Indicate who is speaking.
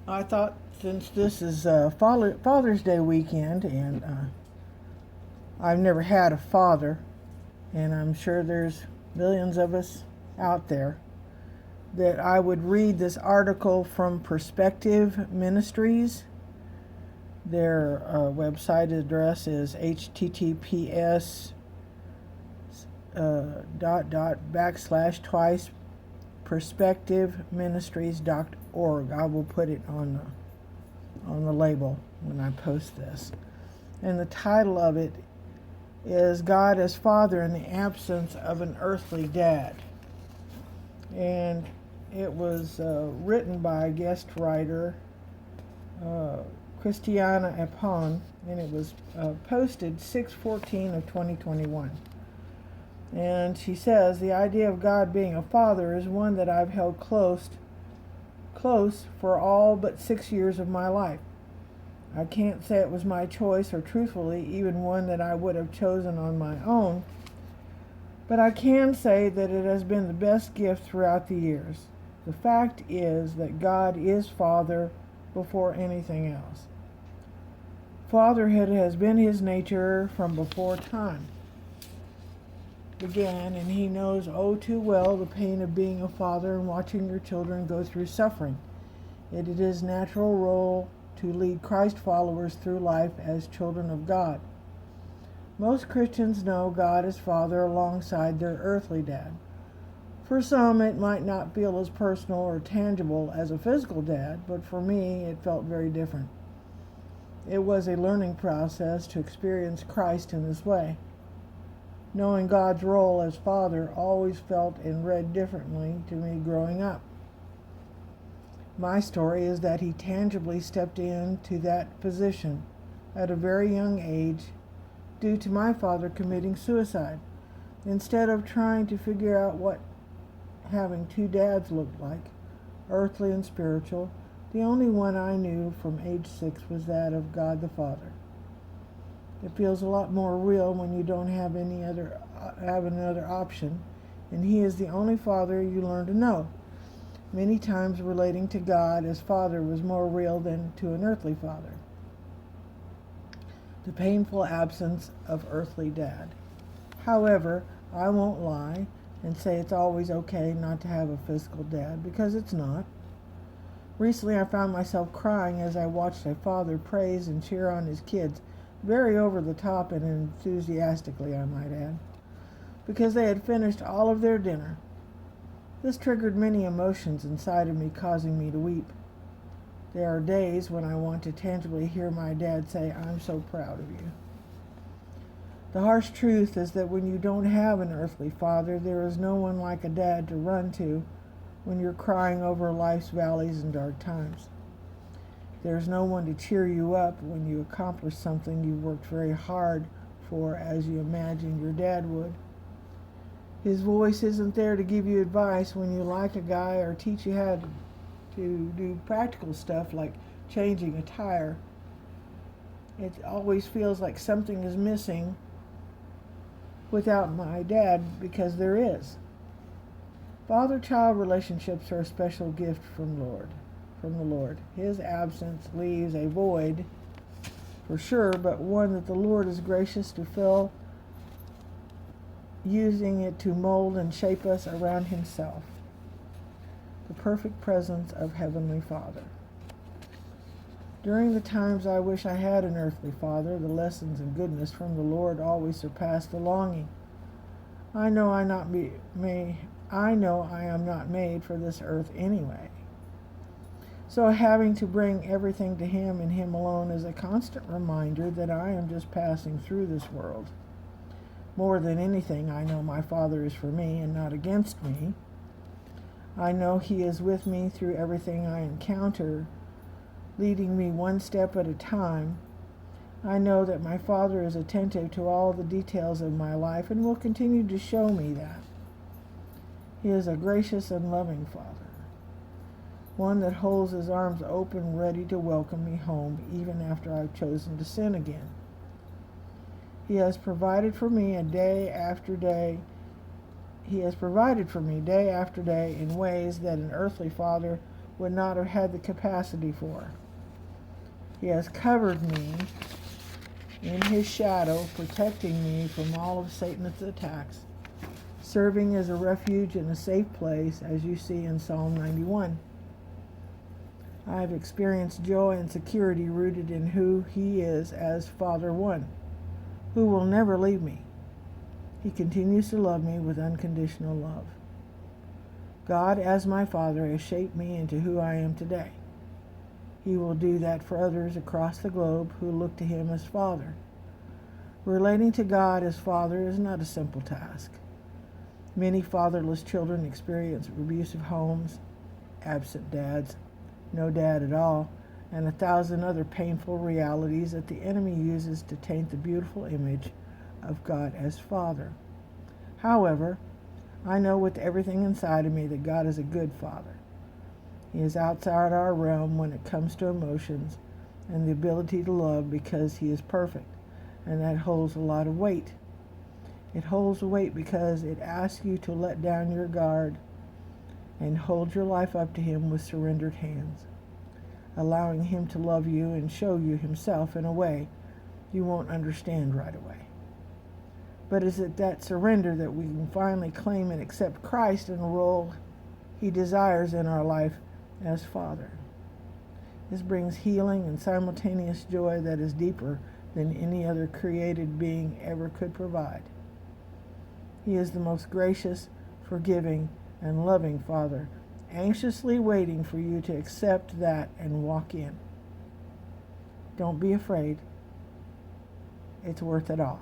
Speaker 1: I thought since this is Father's Day weekend, and I've never had a father, and I'm sure there's millions of us out there, that I would read this article from Perspective Ministries. Their website address is https // twice perspectiveministries.org. I will put it on the label when I post this. And the title of it is God as Father in the Absence of an Earthly Dad. And it was written by a guest writer, Christiana Apon, and it was posted 6/14 of 2021. And she says, the idea of God being a father is one that I've held close for all but 6 years of my life. I can't say it was my choice, or truthfully, even one that I would have chosen on my own, but I can say that it has been the best gift throughout the years. The fact is that God is Father before anything else. Fatherhood has been his nature from before time began, and he knows oh too well the pain of being a father and watching your children go through suffering. It is his natural role to lead Christ followers through life as children of God. Most Christians know God as Father alongside their earthly dad. For some, it might not feel as personal or tangible as a physical dad, but for me, it felt very different. It was a learning process to experience Christ in this way. Knowing God's role as Father always felt and read differently to me growing up. My story is that he tangibly stepped into that position at a very young age due to my father committing suicide. Instead of trying to figure out what having two dads looked like, earthly and spiritual, the only one I knew from age 6 was that of God the Father. It feels a lot more real when you don't have another option, and he is the only father you learn to know. Many times relating to God as Father was more real than to an earthly father. The painful absence of earthly dad. However, I won't lie and say it's always okay not to have a physical dad, because it's not. Recently I found myself crying as I watched a father praise and cheer on his kids, very over the top and enthusiastically, I might add, because they had finished all of their dinner. This triggered many emotions inside of me, causing me to weep. There are days when I want to tangibly hear my dad say, "I'm so proud of you." The harsh truth is that when you don't have an earthly father, there is no one like a dad to run to when you're crying over life's valleys and dark times. There's no one to cheer you up when you accomplish something you worked very hard for, as you imagined your dad would. His voice isn't there to give you advice when you like a guy or teach you how to do practical stuff like changing a tire. It always feels like something is missing without my dad, because there is. Father-child relationships are a special gift from the Lord. His absence leaves a void for sure, but one that the Lord is gracious to fill, using it to mold and shape us around himself. The perfect presence of Heavenly Father. During the times I wish I had an earthly father, the lessons and goodness from the Lord always surpass the longing. I know I am not made for this earth anyway. So having to bring everything to him and him alone is a constant reminder that I am just passing through this world. More than anything, I know my Father is for me and not against me. I know he is with me through everything I encounter, leading me one step at a time. I know that my Father is attentive to all the details of my life and will continue to show me that. He is a gracious and loving Father, one that holds his arms open, ready to welcome me home even after I've chosen to sin again. He has provided for me day after day in ways that an earthly father would not have had the capacity for. He has covered me in his shadow, protecting me from all of Satan's attacks, serving as a refuge and a safe place, as you see in Psalm 91. I have experienced joy and security rooted in who he is as Father One, who will never leave me. He continues to love me with unconditional love. God, as my Father, has shaped me into who I am today. He will do that for others across the globe who look to him as Father. Relating to God as Father is not a simple task. Many fatherless children experience abusive homes, absent dads, no dad at all, and 1,000 other painful realities that the enemy uses to taint the beautiful image of God as Father. However, I know with everything inside of me that God is a good Father. He is outside our realm when it comes to emotions and the ability to love because he is perfect, and that holds a lot of weight. It holds weight because it asks you to let down your guard and hold your life up to him with surrendered hands, allowing him to love you and show you himself in a way you won't understand right away. But is it that surrender that we can finally claim and accept Christ in the role he desires in our life as Father? This brings healing and simultaneous joy that is deeper than any other created being ever could provide. He is the most gracious, forgiving, and loving Father, anxiously waiting for you to accept that and walk in. Don't be afraid. It's worth it all.